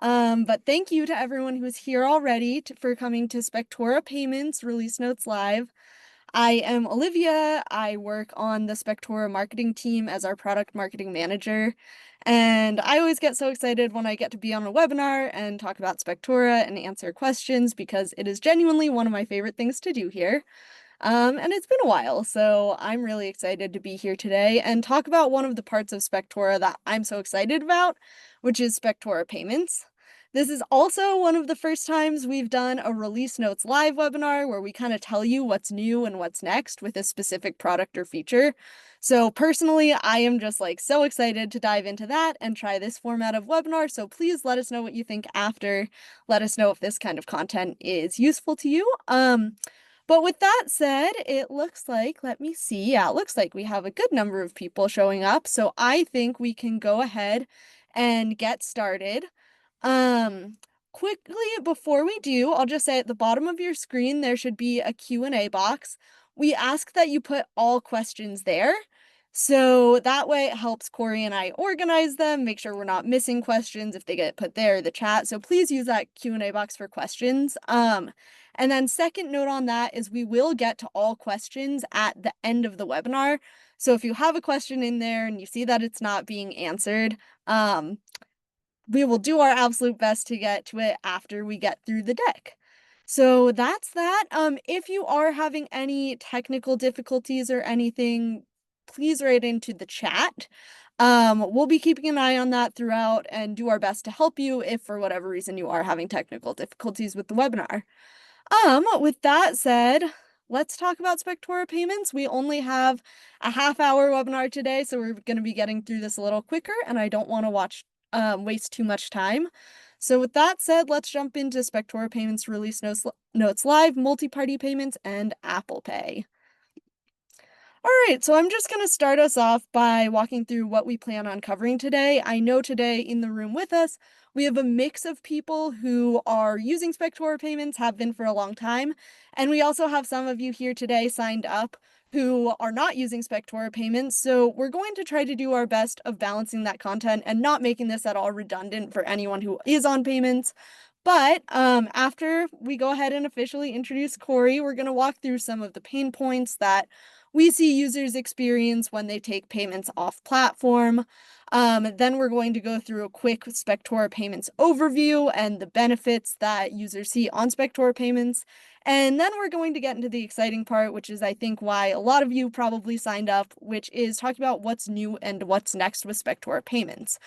But thank you to everyone who's here already for coming to Spectora Payments Release Notes Live. I am Olivia. I work on the Spectora marketing team as our product marketing manager. And I always get so excited when I get to be on a webinar and talk about Spectora and answer questions because it is genuinely one of my favorite things to do here. And it's been a while, so I'm really excited to be here today and talk about one of the parts of Spectora that I'm so excited about, which is Spectora Payments. This is also one of the first times we've done a Release Notes Live webinar where we kind of tell you what's new and what's next with a specific product or feature. So personally, I am just like so excited to dive into that and try this format of webinar. So please let us know what you think after. Let us know if this kind of content is useful to you. But with that said, it looks like, let me see. Yeah, it looks like we have a good number of people showing up. So I think we can go ahead and get started. Um, Quickly before we do, I'll just say at the bottom of your screen, there should be a Q&A box. We ask that you put all questions there. So that way it helps Corey and I organize them, make sure we're not missing questions if they get put there in the chat. So please use that Q&A box for questions. And then second note on that is we will get to all questions at the end of the webinar. So if you have a question in there and you see that it's not being answered, we will do our absolute best to get to it after we get through the deck. So that's that. If you are having any technical difficulties or anything, please write into the chat. We'll be keeping an eye on that throughout and do our best to help you if for whatever reason you are having technical difficulties with the webinar. With that said, let's talk about Spectora Payments. We only have a half-hour webinar today, so we're going to be getting through this a little quicker, and I don't want to waste too much time. So with that said, let's jump into Spectora Payments Release Notes Live, multi-party payments, and Apple Pay. All right, so I'm just going to start us off by walking through what we plan on covering today. I know today in the room with us, we have a mix of people who are using Spectora Payments, have been for a long time, and we also have some of you here today signed up who are not using Spectora Payments, so we're going to try to do our best of balancing that content and not making this at all redundant for anyone who is on payments. But after we go ahead and officially introduce Corey, we're going to walk through some of the pain points that we see users experience when they take payments off platform. Then we're going to go through a quick Spectora Payments overview and the benefits that users see on Spectora Payments. And then we're going to get into the exciting part, which is I think why a lot of you probably signed up, which is talking about what's new and what's next with Spectora Payments.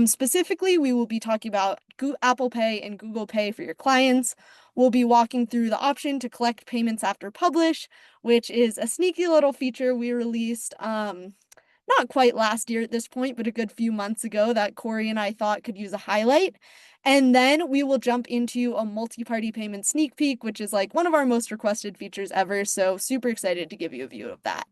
Specifically, we will be talking about Apple Pay and Google Pay for your clients. We'll be walking through the option to collect payments after publish, which is a sneaky little feature we released not quite last year at this point, but a good few months ago that Corey and I thought could use a highlight. And then we will jump into a multi-party payment sneak peek, which is like one of our most requested features ever. So super excited to give you a view of that.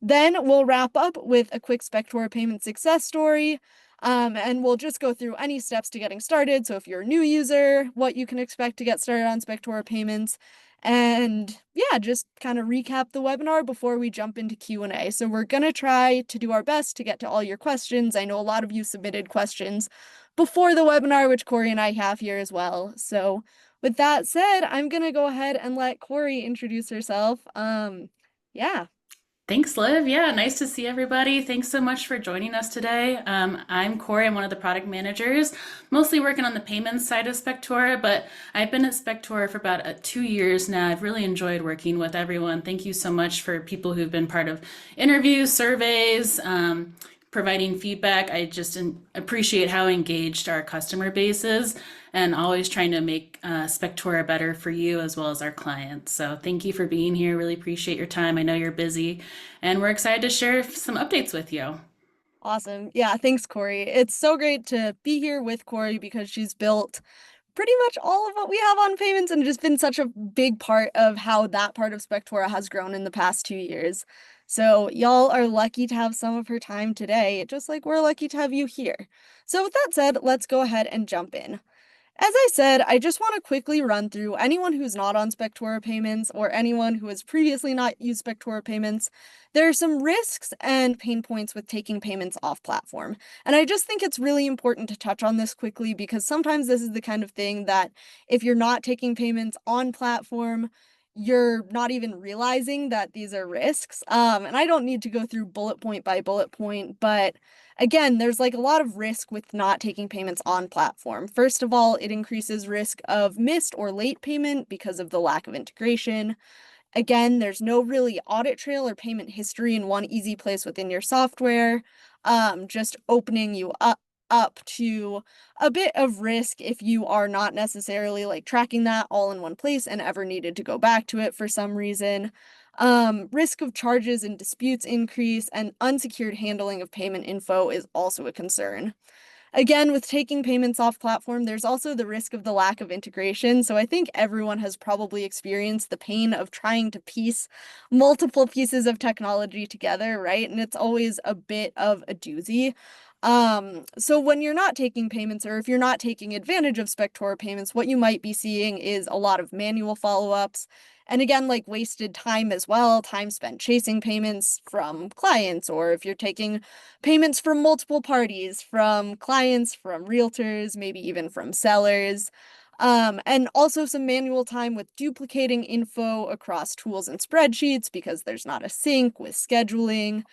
Then we'll wrap up with a quick Spectora payment success story. And we'll just go through any steps to getting started. So if you're a new user, what you can expect to get started on Spectora Payments. And yeah, just kind of recap the webinar before we jump into Q&A. So we're going to try to do our best to get to all your questions. I know a lot of you submitted questions before the webinar, which Corey and I have here as well. So with that said, I'm going to go ahead and let Corey introduce herself. Yeah. Thanks, Liv. Yeah, nice to see everybody. Thanks so much for joining us today. I'm Corey. I'm one of the product managers, mostly working on the payments side of Spectora, but I've been at Spectora for about 2 years now. I've really enjoyed working with everyone. Thank you so much for people who've been part of interviews, surveys, providing feedback. I just appreciate how engaged our customer base is and always trying to make Spectora better for you as well as our clients. So thank you for being here. Really appreciate your time. I know you're busy and we're excited to share some updates with you. Awesome. Yeah, thanks, Corey. It's so great to be here with Corey because she's built pretty much all of what we have on payments and just been such a big part of how that part of Spectora has grown in the past 2 years. So y'all are lucky to have some of her time today, just like we're lucky to have you here. So with that said, let's go ahead and jump in. As I said, I just want to quickly run through anyone who's not on Spectora Payments or anyone who has previously not used Spectora Payments. There are some risks and pain points with taking payments off platform. And I just think it's really important to touch on this quickly because sometimes this is the kind of thing that if you're not taking payments on platform, you're not even realizing that these are risks. And I don't need to go through bullet point by bullet point, but again, there's like a lot of risk with not taking payments on platform. First of all, it increases risk of missed or late payment because of the lack of integration. Again, there's no really audit trail or payment history in one easy place within your software, just opening you up to a bit of risk if you are not necessarily like tracking that all in one place and ever needed to go back to it for some reason. Risk of charges and disputes increase, and unsecured handling of payment info is also a concern. Again, with taking payments off platform, there's also the risk of the lack of integration. So I think everyone has probably experienced the pain of trying to piece multiple pieces of technology together, right? And it's always a bit of a doozy. So when you're not taking payments or if you're not taking advantage of Spectora payments, what you might be seeing is a lot of manual follow-ups. And again, like wasted time as well, time spent chasing payments from clients, or if you're taking payments from multiple parties, from clients, from realtors, maybe even from sellers. And also some manual time with duplicating info across tools and spreadsheets because there's not a sync with scheduling.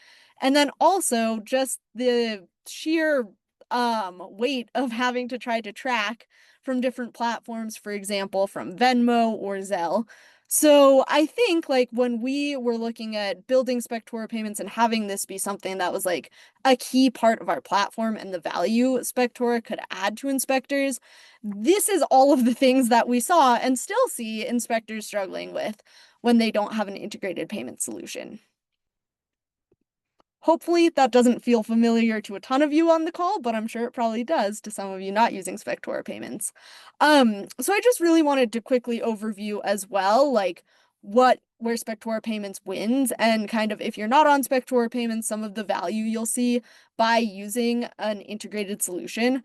And then also just the sheer weight of having to try to track from different platforms, for example, from Venmo or Zelle. So I think like when we were looking at building Spectora payments and having this be something that was like a key part of our platform and the value Spectora could add to inspectors, this is all of the things that we saw and still see inspectors struggling with when they don't have an integrated payment solution. Hopefully that doesn't feel familiar to a ton of you on the call, but I'm sure it probably does to some of you not using Spectora payments. So I just really wanted to quickly overview as well, like where Spectora payments wins and kind of if you're not on Spectora payments, some of the value you'll see by using an integrated solution.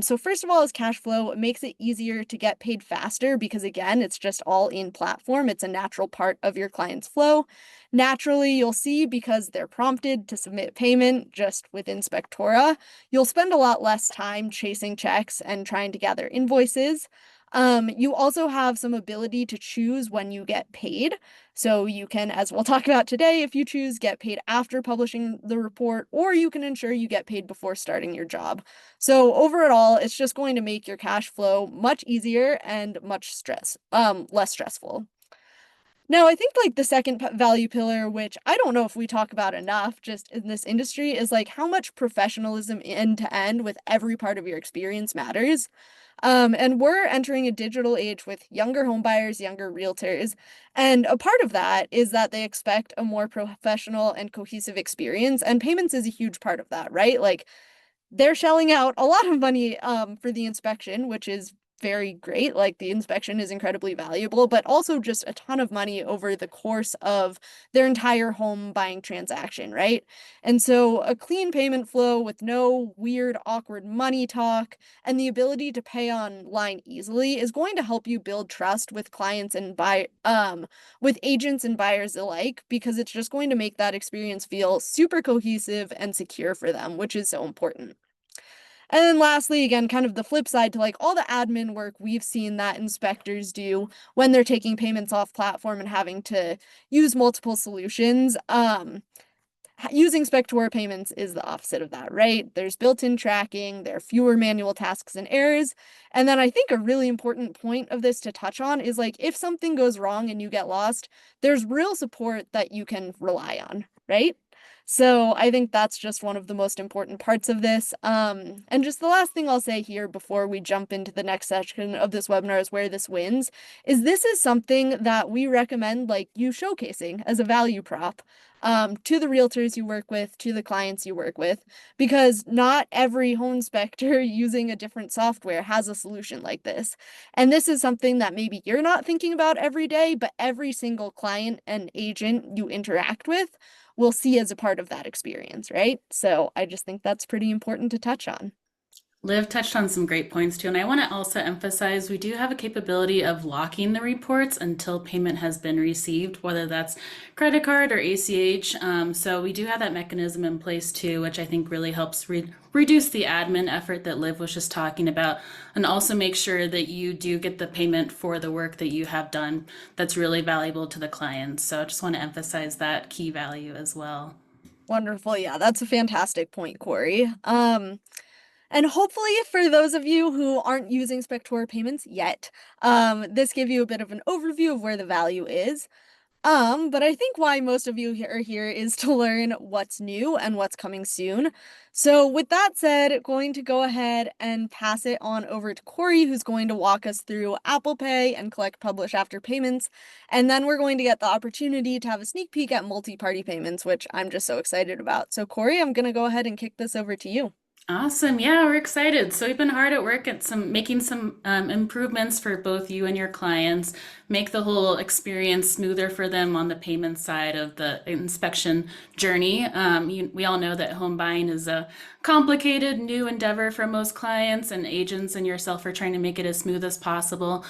So first of all is cash flow. It makes it easier to get paid faster because again, it's just all in platform. It's a natural part of your client's flow. Naturally, you'll see because they're prompted to submit payment just within Spectora, you'll spend a lot less time chasing checks and trying to gather invoices. You also have some ability to choose when you get paid. So you can, as we'll talk about today, if you choose, get paid after publishing the report, or you can ensure you get paid before starting your job. So overall, it's just going to make your cash flow much easier and less stressful. Now, I think like the second value pillar, which I don't know if we talk about enough just in this industry, is like how much professionalism end to end with every part of your experience matters. And we're entering a digital age with younger homebuyers, younger realtors. And a part of that is that they expect a more professional and cohesive experience. And payments is a huge part of that, right? Like they're shelling out a lot of money for the inspection, which is very great. Like the inspection is incredibly valuable, but also just a ton of money over the course of their entire home buying transaction, right? And so a clean payment flow with no weird, awkward money talk and the ability to pay online easily is going to help you build trust with clients and with agents and buyers alike, because it's just going to make that experience feel super cohesive and secure for them, which is so important. And then lastly, again, kind of the flip side to like all the admin work we've seen that inspectors do when they're taking payments off platform and having to use multiple solutions. Using Spectora payments is the opposite of that, right? There's built-in tracking, there are fewer manual tasks and errors. And then I think a really important point of this to touch on is like if something goes wrong and you get lost, there's real support that you can rely on, right? So I think that's just one of the most important parts of this. And just the last thing I'll say here before we jump into the next section of this webinar is where this wins, is this is something that we recommend like you showcasing as a value prop to the realtors you work with, to the clients you work with, because not every home inspector using a different software has a solution like this. And this is something that maybe you're not thinking about every day, but every single client and agent you interact with will see as a part of that experience, right? So I just think that's pretty important to touch on. Liv touched on some great points too, and I want to also emphasize we do have a capability of locking the reports until payment has been received, whether that's credit card or ACH. So we do have that mechanism in place too, which I think really helps reduce the admin effort that Liv was just talking about, and also make sure that you do get the payment for the work that you have done that's really valuable to the clients. So I just want to emphasize that key value as well. Wonderful. Yeah, that's a fantastic point, Corey. And hopefully for those of you who aren't using Spectora Payments yet, this gave you a bit of an overview of where the value is. But I think why most of you are here is to learn what's new and what's coming soon. So with that said, going to go ahead and pass it on over to Corey, who's going to walk us through Apple Pay and collect publish after payments. And then we're going to get the opportunity to have a sneak peek at multi-party payments, which I'm just so excited about. So Corey, I'm going to go ahead and kick this over to you. Awesome. Yeah, we're excited. So we've been hard at work at making some improvements for both you and your clients, make the whole experience smoother for them on the payment side of the inspection journey. We all know that home buying is a complicated new endeavor for most clients, and agents and yourself are trying to make it as smooth as possible.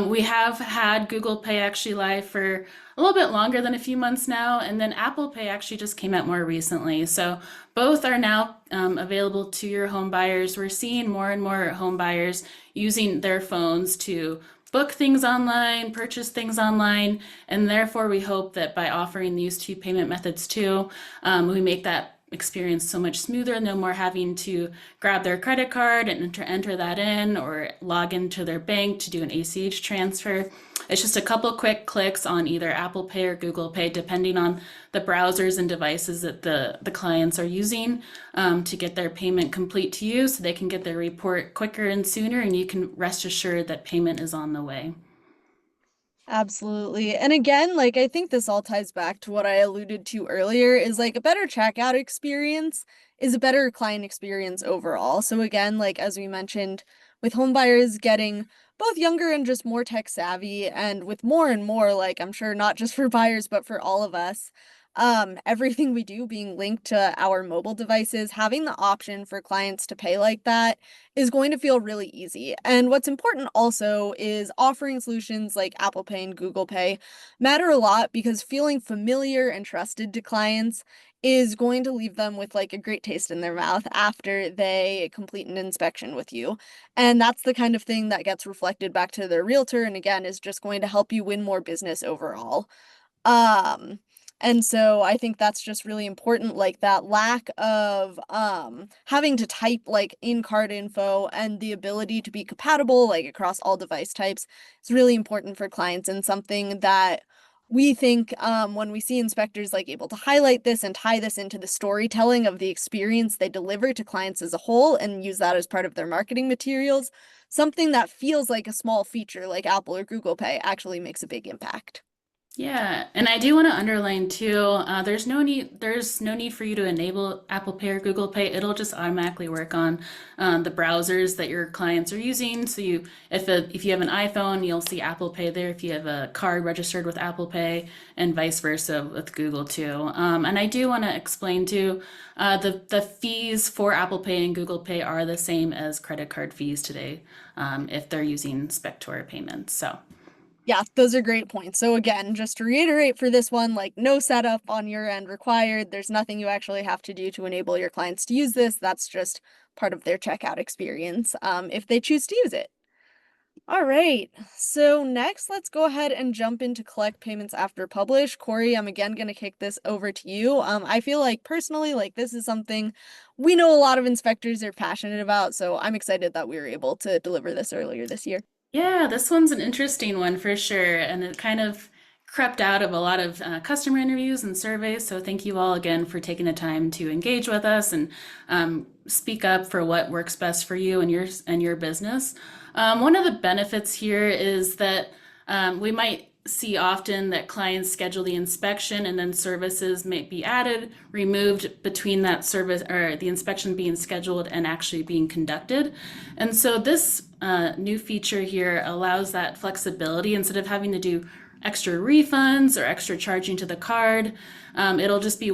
We have had Google Pay actually live for a little bit longer than a few months now, and then Apple Pay actually just came out more recently. So both are now available to your home buyers. We're seeing more and more home buyers using their phones to book things online, purchase things online, and therefore we hope that by offering these two payment methods too, we make that experience so much smoother. No more having to grab their credit card and enter that in or log into their bank to do an ACH transfer. It's just a couple quick clicks on either Apple Pay or Google Pay, depending on the browsers and devices that the clients are using to get their payment complete to you so they can get their report quicker and sooner, and you can rest assured that payment is on the way. Absolutely. And again, like I think this all ties back to what I alluded to earlier is like a better checkout experience is a better client experience overall. So again, like as we mentioned, with home buyers getting both younger and just more tech savvy and with more and more, like I'm sure not just for buyers, but for all of us, everything we do being linked to our mobile devices, having the option for clients to pay like that is going to feel really easy. And what's important also is offering solutions like Apple Pay and Google Pay matter a lot because feeling familiar and trusted to clients is going to leave them with like a great taste in their mouth after they complete an inspection with you. And that's the kind of thing that gets reflected back to their realtor and again is just going to help you win more business overall. Um, and so I think that's just really important, like that lack of having to type like in-card info and the ability to be compatible like across all device types is really important for clients and something that we think when we see inspectors like able to highlight this and tie this into the storytelling of the experience they deliver to clients as a whole and use that as part of their marketing materials, something that feels like a small feature like Apple or Google Pay actually makes a big impact. Yeah, and I do want to underline too, there's no need for you to enable Apple Pay or Google Pay. It'll just automatically work on the browsers that your clients are using. So if you have an iPhone, you'll see Apple Pay there. If you have a card registered with Apple Pay, and vice versa with Google too. And I do want to explain too, the fees for Apple Pay and Google Pay are the same as credit card fees today, if they're using Spectora payments. So. Yeah, those are great points. So again, just to reiterate for this one, like no setup on your end required. There's nothing you actually have to do to enable your clients to use this. That's just part of their checkout experience, if they choose to use it. All right. So next, let's go ahead and jump into collect payments after publish. Corey, I'm again going to kick this over to you. I feel like personally, like this is something we know a lot of inspectors are passionate about, so I'm excited that we were able to deliver this earlier this year. Yeah, this one's an interesting one for sure, and it kind of crept out of a lot of customer interviews and surveys. So thank you all again for taking the time to engage with us and speak up for what works best for you and your business. One of the benefits here is that we might see often that clients schedule the inspection and then services may be added, removed between that service or the inspection being scheduled and actually being conducted. And so this new feature here allows that flexibility instead of having to do extra refunds or extra charging to the card. It'll just be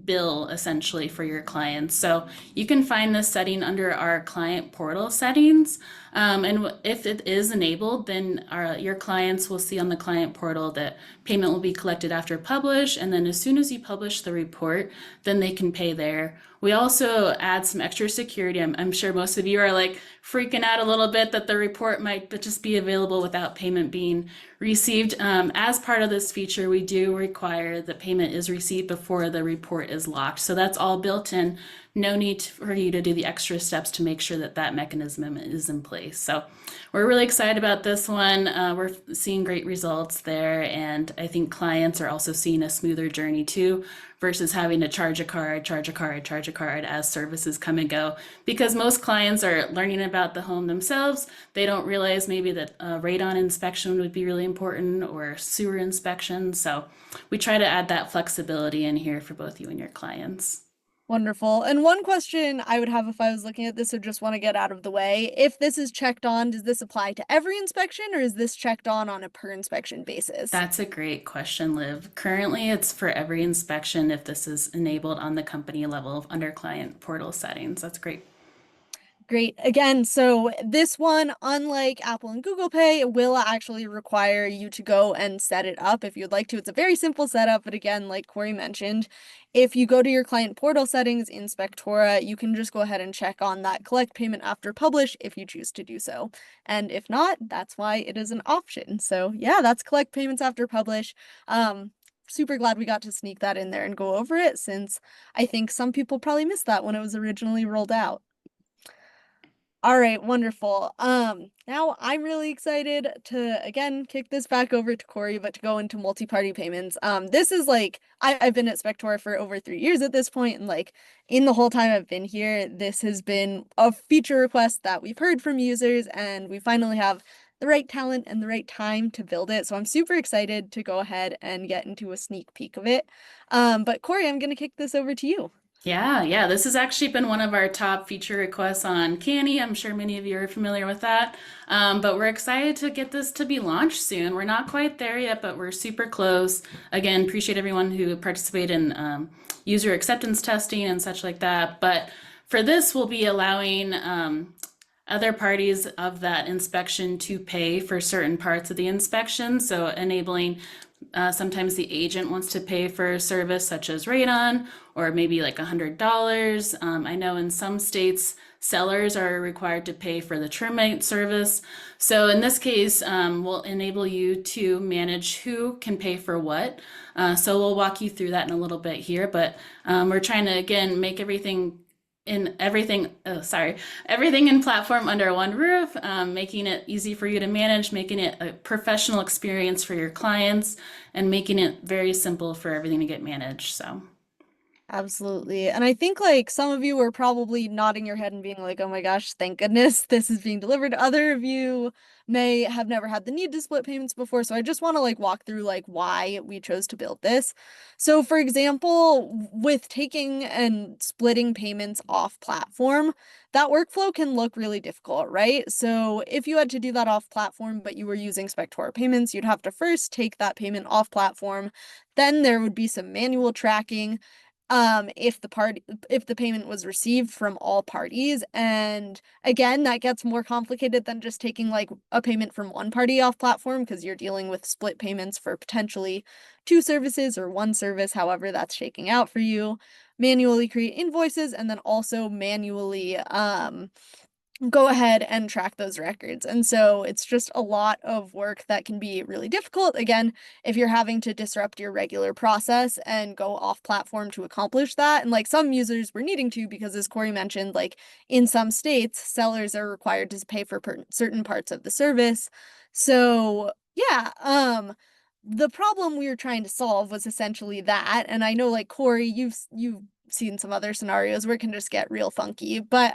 bill essentially for your clients. So you can find this setting under our client portal settings. And if it is enabled, then your clients will see on the client portal that payment will be collected after publish. And then as soon as you publish the report, then they can pay there. We also add some extra security. I'm sure most of you are like freaking out a little bit that the report might just be available without payment being received. As part of this feature, we do require that payment is received before the report is locked. So that's all built in. No need for you to do the extra steps to make sure that that mechanism is in place. So we're really excited about this one. We're seeing great results there. And I think clients are also seeing a smoother journey too, versus having to charge a card, charge a card, charge a card as services come and go. Because most clients are learning about the home themselves. They don't realize maybe that radon inspection would be really important or sewer inspection. So we try to add that flexibility in here for both you and your clients. Wonderful. And one question I would have if I was looking at this would just want to get out of the way. If this is checked on, does this apply to every inspection or is this checked on a per inspection basis? That's a great question, Liv. Currently, it's for every inspection if this is enabled on the company level under client portal settings. That's great. Great. Again, so this one, unlike Apple and Google Pay, will actually require you to go and set it up if you'd like to. It's a very simple setup, but again, like Corey mentioned, if you go to your client portal settings in Spectora, you can just go ahead and check on that collect payment after publish if you choose to do so. And if not, that's why it is an option. So yeah, that's collect payments after publish. Super glad we got to sneak that in there and go over it since I think some people probably missed that when it was originally rolled out. All right, wonderful. Now I'm really excited to again kick this back over to Corey, but to go into multi-party payments. This is like I've been at Spectora for over 3 years at this point, and like in the whole time I've been here, this has been a feature request that we've heard from users, and we finally have the right talent and the right time to build it. So I'm super excited to go ahead and get into a sneak peek of it. But Corey, I'm gonna kick this over to you. Yeah, this has actually been one of our top feature requests on Canny. I'm sure many of you are familiar with that. But we're excited to get this to be launched soon. We're not quite there yet, but we're super close. Again, appreciate everyone who participated in user acceptance testing and such like that. But for this, we'll be allowing other parties of that inspection to pay for certain parts of the inspection. So enabling sometimes the agent wants to pay for a service such as radon or maybe like $100. I know in some states, sellers are required to pay for the termite service. So in this case, we'll enable you to manage who can pay for what. So we'll walk you through that in a little bit here, but we're trying to, again, make everything in platform under one roof, making it easy for you to manage, making it a professional experience for your clients, and making it very simple for everything to get managed. So Absolutely. And I think like some of you were probably nodding your head and being like, oh my gosh, thank goodness this is being delivered. Other of you may have never had the need to split payments before. So I just want to like walk through like why we chose to build this. So for example, with taking and splitting payments off platform, that workflow can look really difficult, right? So if you had to do that off platform, but you were using Spectora Payments, you'd have to first take that payment off platform. Then there would be some manual tracking if the payment was received from all parties. And again, that gets more complicated than just taking like a payment from one party off platform because you're dealing with split payments for potentially two services or one service, however that's shaking out for you. Manually create invoices and then also manually go ahead and track those records. And so it's just a lot of work that can be really difficult. Again, if you're having to disrupt your regular process and go off platform to accomplish that. And like some users were needing to, because as Corey mentioned, like in some states, sellers are required to pay for certain parts of the service. So yeah, the problem we were trying to solve was essentially that. And I know like Corey, you've seen some other scenarios where it can just get real funky. But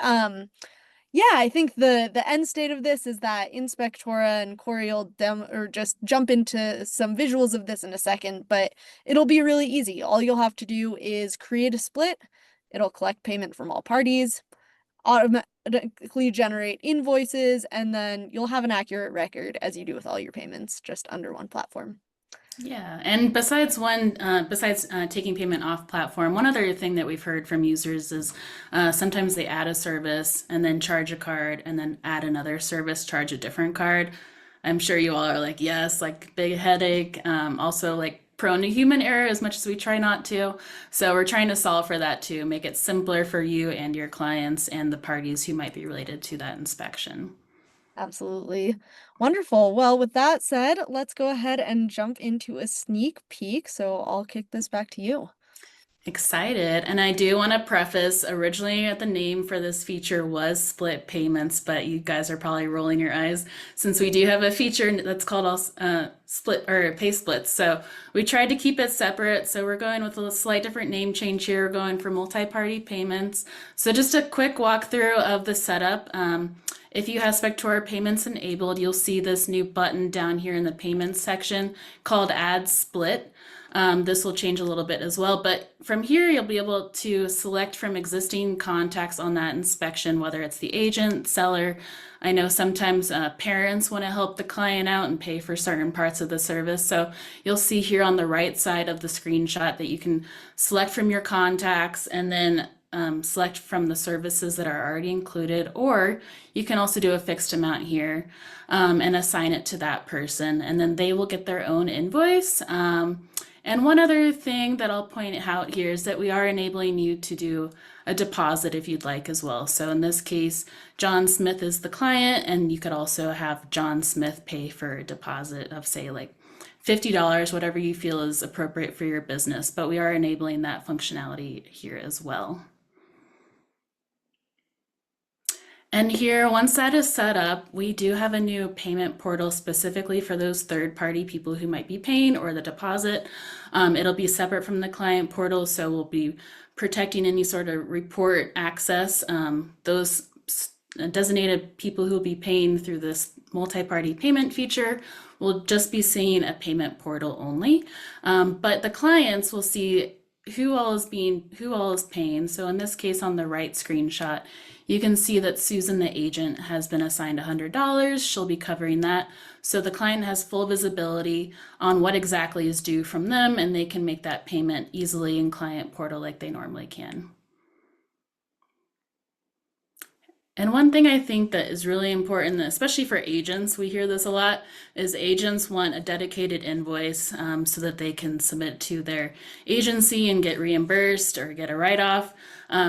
yeah, I think the end state of this is that in Spectora, and Corey will or just jump into some visuals of this in a second, but it'll be really easy. All you'll have to do is create a split. It'll collect payment from all parties, automatically generate invoices, and then you'll have an accurate record as you do with all your payments just under one platform. Yeah, and besides taking payment off platform, one other thing that we've heard from users is sometimes they add a service and then charge a card and then add another service, charge a different card. I'm sure you all are like, yes, like big headache. Also, like prone to human error as much as we try not to. So we're trying to solve for that too, make it simpler for you and your clients and the parties who might be related to that inspection. Absolutely. Wonderful. Well, with that said, let's go ahead and jump into a sneak peek. So I'll kick this back to you. Excited. And I do want to preface originally the name for this feature was split payments, but you guys are probably rolling your eyes since we do have a feature that's called split or pay splits. So we tried to keep it separate. So we're going with a slight different name change here. We're going for multi-party payments. So just a quick walkthrough of the setup. If you have Spectora Payments enabled, you'll see this new button down here in the payments section called Add Split. This will change a little bit as well, but from here you'll be able to select from existing contacts on that inspection, whether it's the agent, seller. I know sometimes parents want to help the client out and pay for certain parts of the service. So you'll see here on the right side of the screenshot that you can select from your contacts and then select from the services that are already included, or you can also do a fixed amount here and assign it to that person, and then they will get their own invoice. And one other thing that I'll point out here is that we are enabling you to do a deposit if you'd like as well. So in this case, John Smith is the client, and you could also have John Smith pay for a deposit of, say, like $50, whatever you feel is appropriate for your business. But we are enabling that functionality here as well. And here, once that is set up, we do have a new payment portal specifically for those third-party people who might be paying or the deposit. It'll be separate from the client portal, so we'll be protecting any sort of report access. Those designated people who will be paying through this multi-party payment feature will just be seeing a payment portal only. But the clients will see who all is paying. So in this case, on the right screenshot, you can see that Susan, the agent, has been assigned $100. She'll be covering that. So the client has full visibility on what exactly is due from them, and they can make that payment easily in client portal like they normally can. And one thing I think that is really important, especially for agents, we hear this a lot, is agents want a dedicated invoice so that they can submit to their agency and get reimbursed or get a write-off.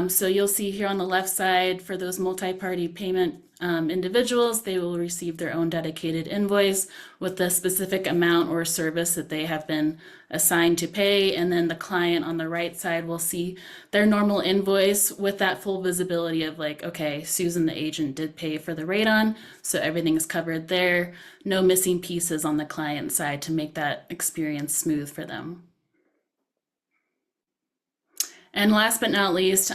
So you'll see here on the left side for those multi-party payment individuals, they will receive their own dedicated invoice with the specific amount or service that they have been assigned to pay. And then the client on the right side will see their normal invoice with that full visibility of like, okay, Susan, the agent, did pay for the radon, so everything is covered there. No missing pieces on the client side to make that experience smooth for them. And last but not least,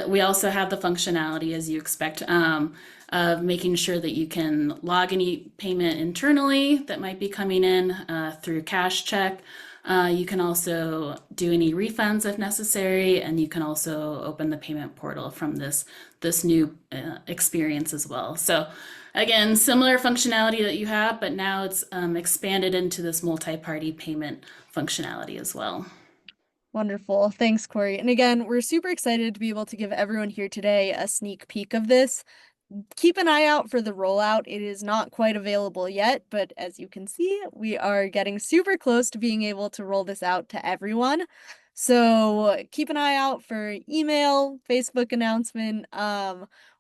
we also have the functionality, as you expect, of making sure that you can log any payment internally that might be coming in through cash check. You can also do any refunds if necessary, and you can also open the payment portal from this new experience as well. So again, similar functionality that you have, but now it's expanded into this multi-party payment functionality as well. Wonderful. Thanks, Corey. And again, we're super excited to be able to give everyone here today a sneak peek of this. Keep an eye out for the rollout. It is not quite available yet, but as you can see, we are getting super close to being able to roll this out to everyone. So keep an eye out for email, Facebook announcement,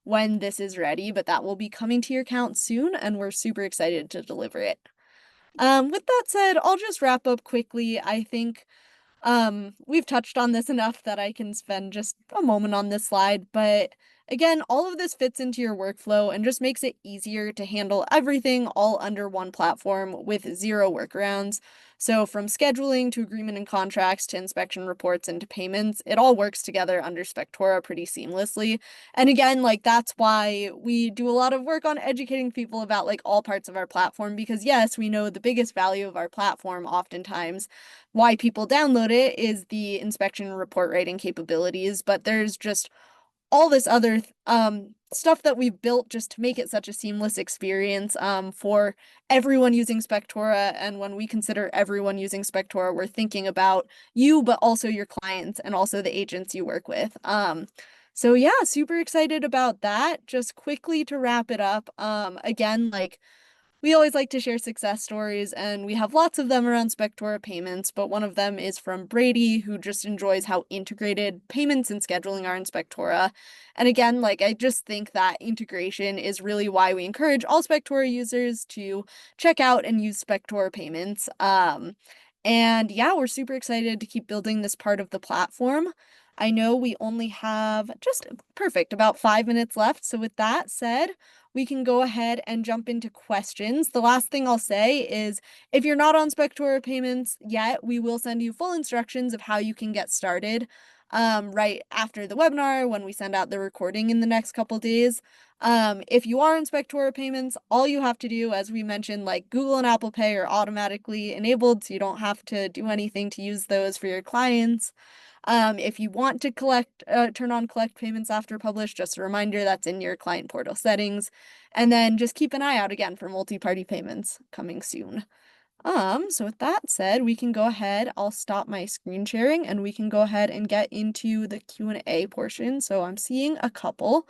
when this is ready, but that will be coming to your account soon, and we're super excited to deliver it. With that said, I'll just wrap up quickly. I think we've touched on this enough that I can spend just a moment on this slide, but again, all of this fits into your workflow and just makes it easier to handle everything all under one platform with zero workarounds. So from scheduling to agreement and contracts to inspection reports and to payments, it all works together under Spectora pretty seamlessly. And again, like that's why we do a lot of work on educating people about like all parts of our platform because yes, we know the biggest value of our platform oftentimes why people download it is the inspection report writing capabilities, but there's just all this other stuff that we've built just to make it such a seamless experience for everyone using Spectora. And when we consider everyone using Spectora, we're thinking about you, but also your clients and also the agents you work with. So yeah, super excited about that. Just quickly to wrap it up, again, like we always like to share success stories, and we have lots of them around Spectora Payments, but one of them is from Brady, who just enjoys how integrated payments and scheduling are in Spectora. And again, like I just think that integration is really why we encourage all Spectora users to check out and use Spectora Payments. And yeah, we're super excited to keep building this part of the platform. I know we only have just perfect about 5 minutes left. So with that said, we can go ahead and jump into questions. The last thing I'll say is if you're not on Spectora Payments yet, we will send you full instructions of how you can get started right after the webinar when we send out the recording in the next couple days. If you are on Spectora Payments, all you have to do, as we mentioned, like Google and Apple Pay are automatically enabled, so you don't have to do anything to use those for your clients. If you want to turn on collect payments after publish, just a reminder that's in your client portal settings. And then just keep an eye out again for multi-party payments coming soon. So with that said, we can go ahead. I'll stop my screen sharing and we can go ahead and get into the Q&A portion. So I'm seeing a couple.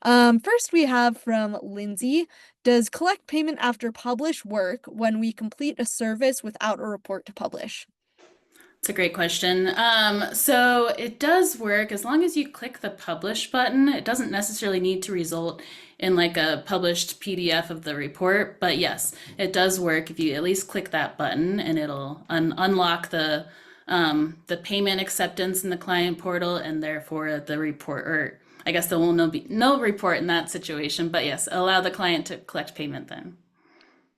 First we have from Lindsay. Does collect payment after publish work when we complete a service without a report to publish? It's a great question. So it does work as long as you click the publish button. It doesn't necessarily need to result in like a published PDF of the report, but yes, it does work if you at least click that button, and it'll unlock the payment acceptance in the client portal, and therefore the report, or I guess there will be no report in that situation. But yes, allow the client to collect payment then.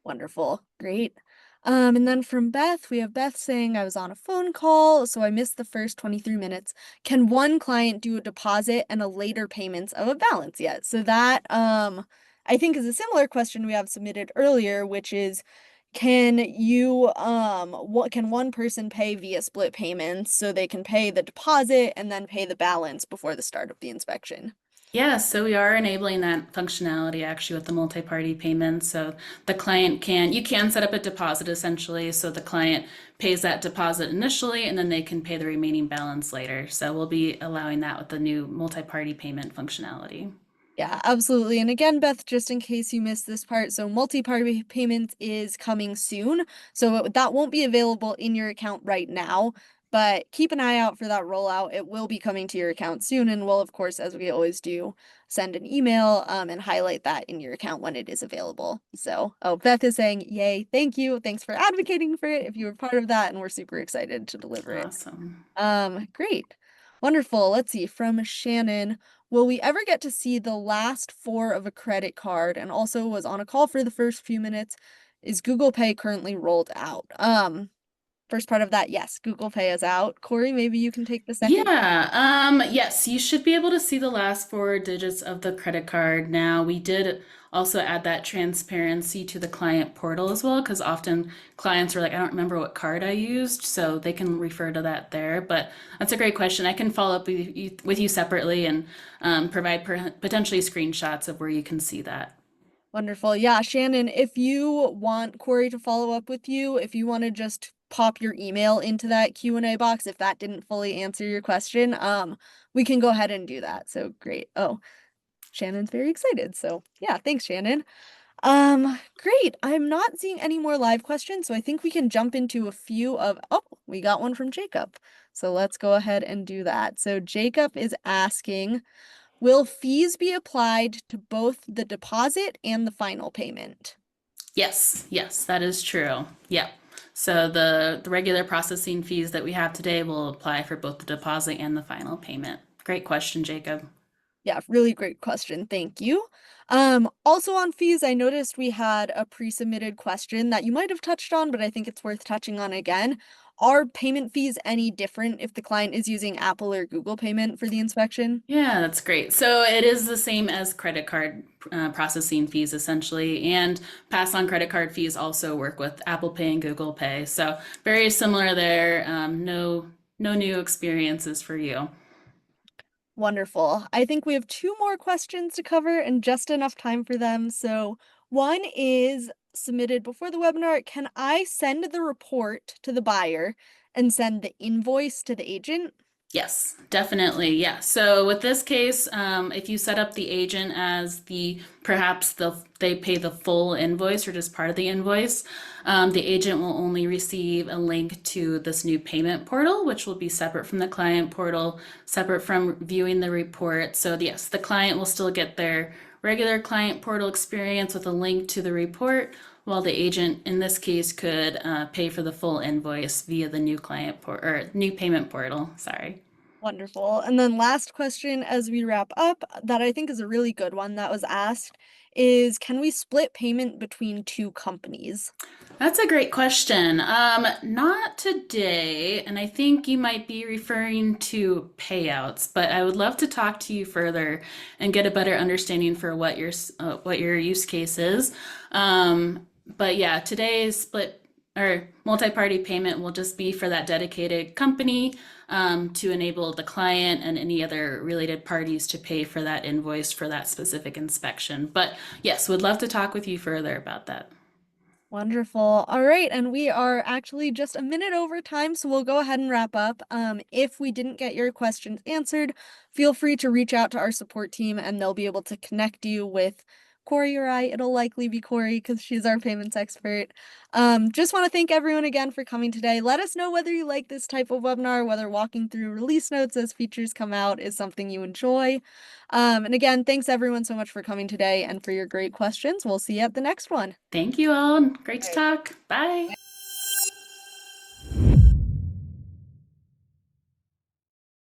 Wonderful. Great. And then from Beth, we have Beth saying, I was on a phone call, so I missed the first 23 minutes. Can one client do a deposit and a later payments of a balance yet? So that I think is a similar question we have submitted earlier, which is what can one person pay via split payments so they can pay the deposit and then pay the balance before the start of the inspection? Yeah, so we are enabling that functionality actually with the multi-party payments. So the client you can set up a deposit essentially. So the client pays that deposit initially and then they can pay the remaining balance later. So we'll be allowing that with the new multi-party payment functionality. Yeah, absolutely. And again, Beth, just in case you missed this part, so multi-party payments is coming soon. So that won't be available in your account right now, but keep an eye out for that rollout. It will be coming to your account soon, and we'll, of course, as we always do, send an email and highlight that in your account when it is available. So, oh, Beth is saying, yay, thank you. Thanks for advocating for it if you were part of that, and we're super excited to deliver it. Awesome. Great. Wonderful. Let's see. From Shannon, will we ever get to see the last four of a credit card? And also was on a call for the first few minutes. Is Google Pay currently rolled out? First part of that, yes, Google Pay is out. Corey, maybe you can take the second. Yeah, yes, you should be able to see the last four digits of the credit card. Now, we did also add that transparency to the client portal as well, because often clients are like, I don't remember what card I used, so they can refer to that there. But that's a great question. I can follow up with you separately and provide potentially screenshots of where you can see that. Wonderful. Yeah, Shannon, if you want Corey to follow up with you, if you want to just pop your email into that Q&A box, if that didn't fully answer your question, we can go ahead and do that. So great. Oh, Shannon's very excited. So yeah, thanks, Shannon. Great. I'm not seeing any more live questions, so I think we can jump into a few oh, we got one from Jacob. So let's go ahead and do that. So Jacob is asking, will fees be applied to both the deposit and the final payment? Yes, yes, that is true. Yep. So the regular processing fees that we have today will apply for both the deposit and the final payment. Great question, Jacob. Yeah, really great question. Thank you. Also on fees, I noticed we had a pre-submitted question that you might have touched on, but I think it's worth touching on again. Are payment fees any different if the client is using Apple or Google Payment for the inspection? Yeah, that's great. So it is the same as credit card processing fees essentially, and pass on credit card fees also work with Apple Pay and Google Pay. So very similar there. No new experiences for you. Wonderful. I think we have two more questions to cover and just enough time for them. So, one is submitted before the webinar. Can I send the report to the buyer and send the invoice to the agent? Yes, definitely. Yeah. So with this case, if you set up the agent as perhaps they pay the full invoice or just part of the invoice, the agent will only receive a link to this new payment portal, which will be separate from the client portal, separate from viewing the report. So yes, the client will still get their regular client portal experience with a link to the report, while the agent in this case could pay for the full invoice via the new client or new payment portal. Sorry. Wonderful. And then last question as we wrap up, that I think is a really good one that was asked is can we split payment between two companies? That's a great question. Not today, and I think you might be referring to payouts, but I would love to talk to you further and get a better understanding for what your use case is. But yeah, today's split or multi-party payment will just be for that dedicated company to enable the client and any other related parties to pay for that invoice for that specific inspection. But yes, would love to talk with you further about that. Wonderful. All right, and we are actually just a minute over time, so we'll go ahead and wrap up. If we didn't get your questions answered, feel free to reach out to our support team and they'll be able to connect you with Corey or I. It'll likely be Corey because she's our payments expert. Just want to thank everyone again for coming today. Let us know whether you like this type of webinar, whether walking through release notes as features come out is something you enjoy. And again, thanks everyone so much for coming today and for your great questions. We'll see you at the next one. Thank you all. Great to talk. Bye.